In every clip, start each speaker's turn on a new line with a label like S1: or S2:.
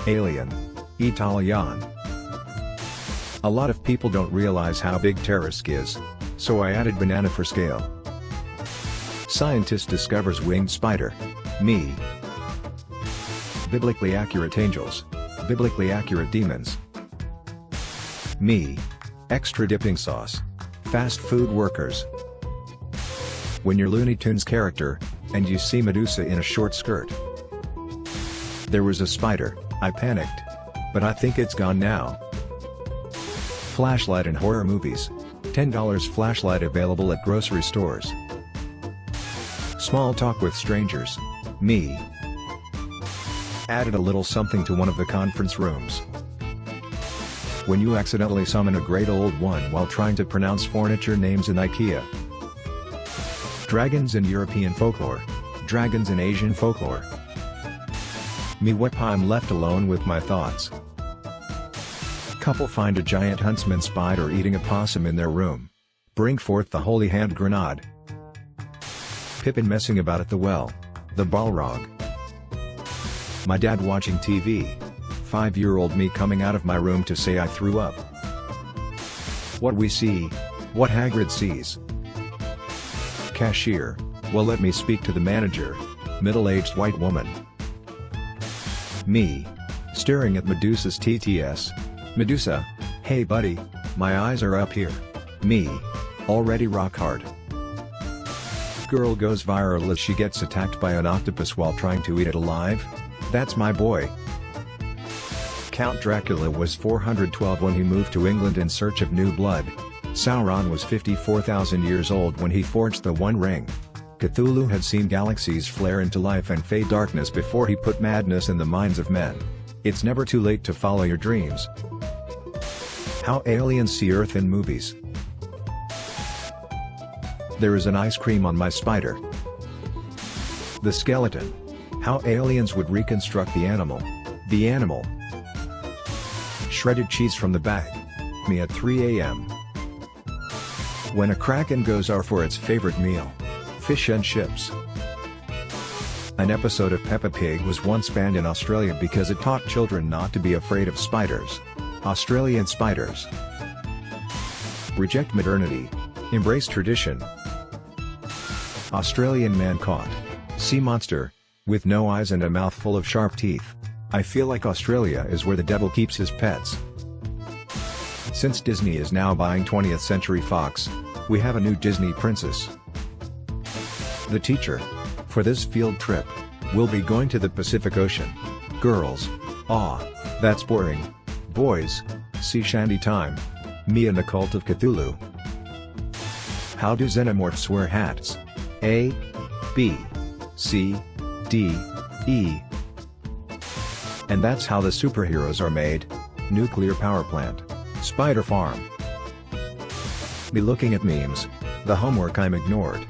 S1: Alien. Italian. A lot of people don't realize how big Terrorsk is, so I added banana for scale. Scientist discovers winged spider. Me. Biblically accurate angels. Biblically accurate demons. Me. Extra dipping sauce. Fast food workers. When you're Looney Tunes character, and you see Medusa in a short skirt. There was a spider, I panicked. But I think it's gone now. Flashlight in horror movies. $10 flashlight available at grocery stores. Small talk with strangers. Me. Added a little something to one of the conference rooms. When you accidentally summon a great old one while trying to pronounce furniture names in IKEA. Dragons in European folklore. Dragons in Asian folklore. Me when I'm left alone with my thoughts. Couple find a giant huntsman spider eating a possum in their room. Bring forth the holy hand grenade. Pippin messing about at the well. The Balrog. My dad watching TV. 5-year-old me coming out of my room to say I threw up. What we see. What Hagrid sees. Cashier. Well, let me speak to the manager. Middle-aged white woman. Me. Staring at Medusa's TTS. Medusa, hey buddy, my eyes are up here. Me. Already rock hard. Girl goes viral as she gets attacked by an octopus while trying to eat it alive. That's my boy. Count Dracula was 412 when he moved to England in search of new blood. Sauron was 54,000 years old when he forged the One Ring. Cthulhu had seen galaxies flare into life and fade darkness before he put madness in the minds of men. It's never too late to follow your dreams. How aliens see Earth in movies. There is an ice cream on my spider. The skeleton. How aliens would reconstruct the animal. The animal. Shredded cheese from the bag. Me at 3 a.m. When a kraken goes R for its favorite meal. Fish and chips. An episode of Peppa Pig was once banned in Australia because it taught children not to be afraid of spiders. Australian spiders. Reject modernity. Embrace tradition. Australian man caught. Sea monster. With no eyes and a mouth full of sharp teeth. I feel like Australia is where the devil keeps his pets. Since Disney is now buying 20th Century Fox, we have a new Disney princess. The teacher. For this field trip, we'll be going to the Pacific Ocean. Girls. Aw, that's boring. Boys. Sea shanty time. Me and the Cult of Cthulhu. How do xenomorphs wear hats? A, B, C, D, E. And that's how the superheroes are made. Nuclear power plant. Spider farm. Me looking at memes. The homework I'm ignored.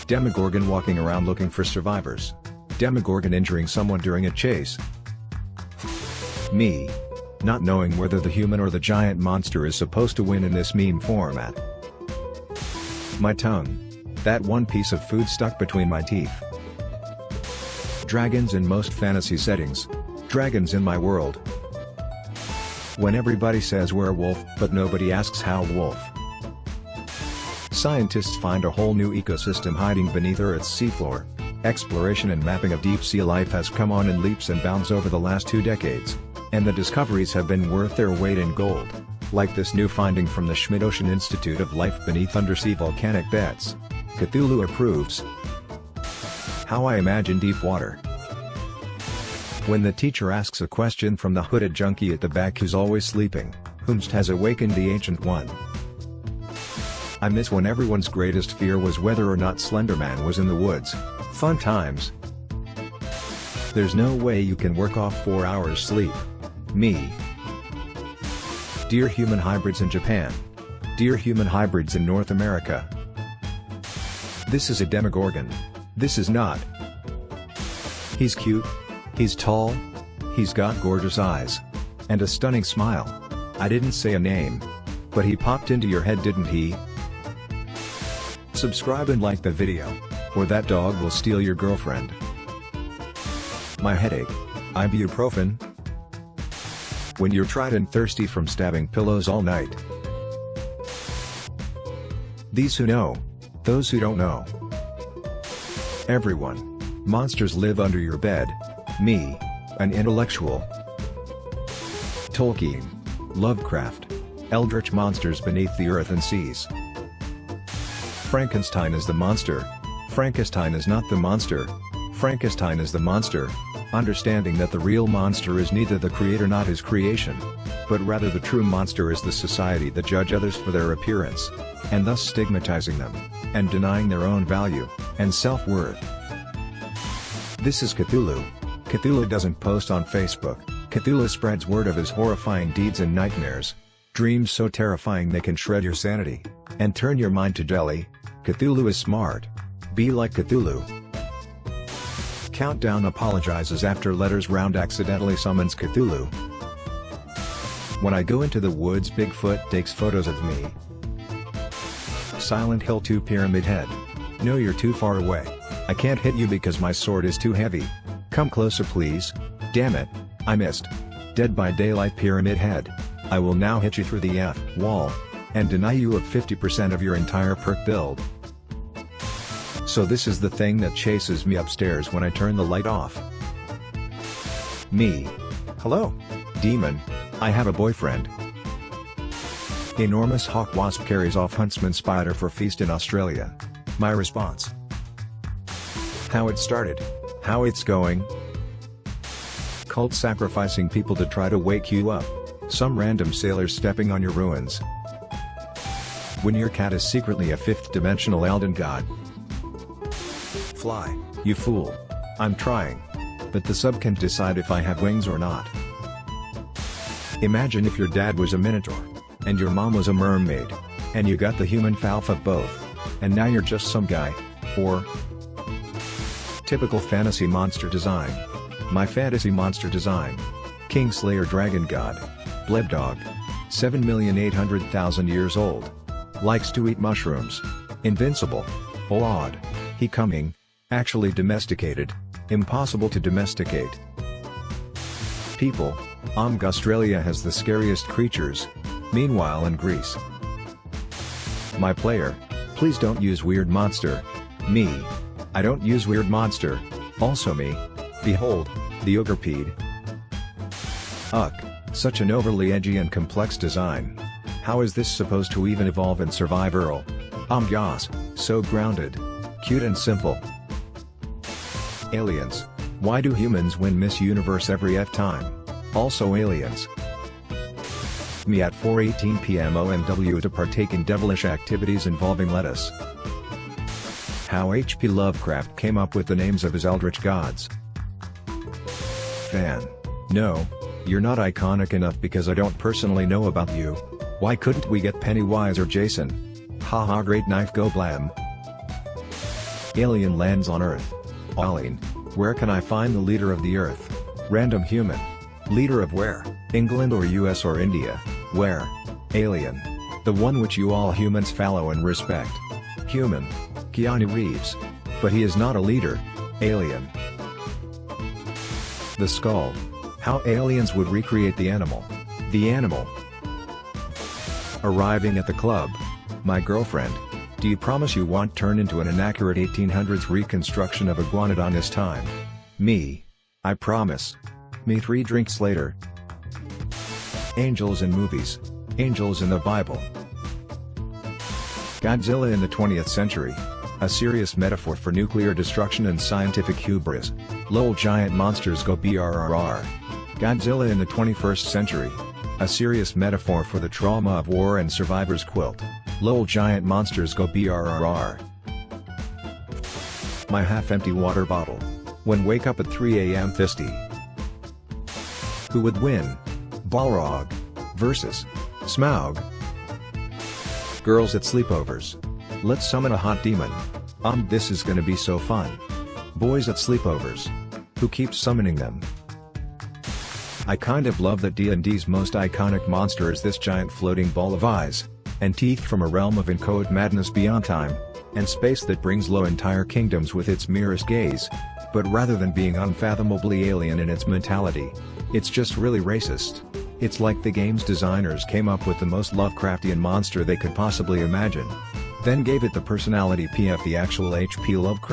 S1: Demogorgon walking around looking for survivors. Demogorgon injuring someone during a chase. Me. Not knowing whether the human or the giant monster is supposed to win in this meme format. My tongue. That one piece of food stuck between my teeth. Dragons in most fantasy settings. Dragons in my world. When everybody says werewolf but nobody asks how wolf. Scientists find a whole new ecosystem hiding beneath Earth's seafloor. Exploration and mapping of deep-sea life has come on in leaps and bounds over the last 2 decades. And the discoveries have been worth their weight in gold. Like this new finding from the Schmidt Ocean Institute of Life beneath undersea volcanic beds. Cthulhu approves. How I imagine deep water. When the teacher asks a question from the hooded junkie at the back who's always sleeping, whomst has awakened the Ancient One. I miss when everyone's greatest fear was whether or not Slenderman was in the woods. Fun times. There's no way you can work off 4 hours sleep. Me. Dear human hybrids in Japan. Dear human hybrids in North America. This is a Demogorgon. This is not. He's cute. He's tall. He's got gorgeous eyes. And a stunning smile. I didn't say a name. But he popped into your head, didn't he? Subscribe and like the video, or that dog will steal your girlfriend. My headache. Ibuprofen? When you're tired and thirsty from stabbing pillows all night. These who know. Those who don't know. Everyone. Monsters live under your bed. Me. An intellectual. Tolkien. Lovecraft. Eldritch monsters beneath the earth and seas. Frankenstein is the monster. Frankenstein is not the monster. Frankenstein is the monster, understanding that the real monster is neither the creator nor his creation, but rather the true monster is the society that judge others for their appearance, and thus stigmatizing them, and denying their own value, and self-worth. This is Cthulhu. Cthulhu doesn't post on Facebook. Cthulhu spreads word of his horrifying deeds and nightmares, dreams so terrifying they can shred your sanity, and turn your mind to jelly. Cthulhu is smart. Be like Cthulhu. Countdown apologizes after Letters Round accidentally summons Cthulhu. When I go into the woods, Bigfoot takes photos of me. Silent Hill 2 Pyramid Head. No, you're too far away. I can't hit you because my sword is too heavy. Come closer please. Damn it, I missed. Dead by Daylight Pyramid Head. I will now hit you through the F-wall, and deny you of 50% of your entire perk build. So this is the thing that chases me upstairs when I turn the light off. Me. Hello. Demon. I have a boyfriend. Enormous hawk wasp carries off huntsman spider for feast in Australia. My response. How it started. How it's going. Cult sacrificing people to try to wake you up. Some random sailors stepping on your ruins. When your cat is secretly a fifth-dimensional Elden god. Fly, you fool. I'm trying. But the sub can't decide if I have wings or not. Imagine if your dad was a minotaur, and your mom was a mermaid, and you got the human falf of both, and now you're just some guy, or... Typical fantasy monster design. My fantasy monster design. Kingslayer Dragon God. Blebdog. 7,800,000 years old. Likes to eat mushrooms. Invincible. Odd. He coming. Actually domesticated. Impossible to domesticate. People. Australia has the scariest creatures. Meanwhile in Greece. My player. Please don't use weird monster. Me. I don't use weird monster. Also me. Behold, the Ogrepede. Such an overly edgy and complex design. How is this supposed to even evolve and survive Earl? Yas, so grounded. Cute and simple. Aliens. Why do humans win Miss Universe every F time? Also aliens. Me at 4:18 p.m. OMW to partake in devilish activities involving lettuce. How H.P. Lovecraft came up with the names of his eldritch gods. Fan. No, you're not iconic enough because I don't personally know about you. Why couldn't we get Pennywise or Jason? Haha, great knife go blam. Alien lands on Earth. Alien. Where can I find the leader of the Earth? Random human. Leader of where? England or US or India? Where? Alien. The one which you all humans follow and respect. Human. Keanu Reeves. But he is not a leader. Alien. The skull. How aliens would recreate the animal. The animal. Arriving at the club. My girlfriend. Do you promise you won't turn into an inaccurate 1800s reconstruction of Iguanodon this time? Me. I promise. Me 3 drinks later. Angels in movies. Angels in the Bible. Godzilla in the 20th century. A serious metaphor for nuclear destruction and scientific hubris. Lol, giant monsters go brrr. Godzilla in the 21st century. A serious metaphor for the trauma of war and survivor's quilt. Lol, giant monsters go brrr. My half-empty water bottle. When wake up at 3 a.m. Fisty. Who would win? Balrog versus Smaug. Girls at sleepovers. Let's summon a hot demon. This is gonna be so fun. Boys at sleepovers. Who keeps summoning them? I kind of love that D&D's most iconic monster is this giant floating ball of eyes and teeth from a realm of encode madness beyond time and space that brings low entire kingdoms with its merest gaze. But rather than being unfathomably alien in its mentality, it's just really racist. It's like the game's designers came up with the most Lovecraftian monster they could possibly imagine, then gave it the personality PF the actual H.P. Lovecraft.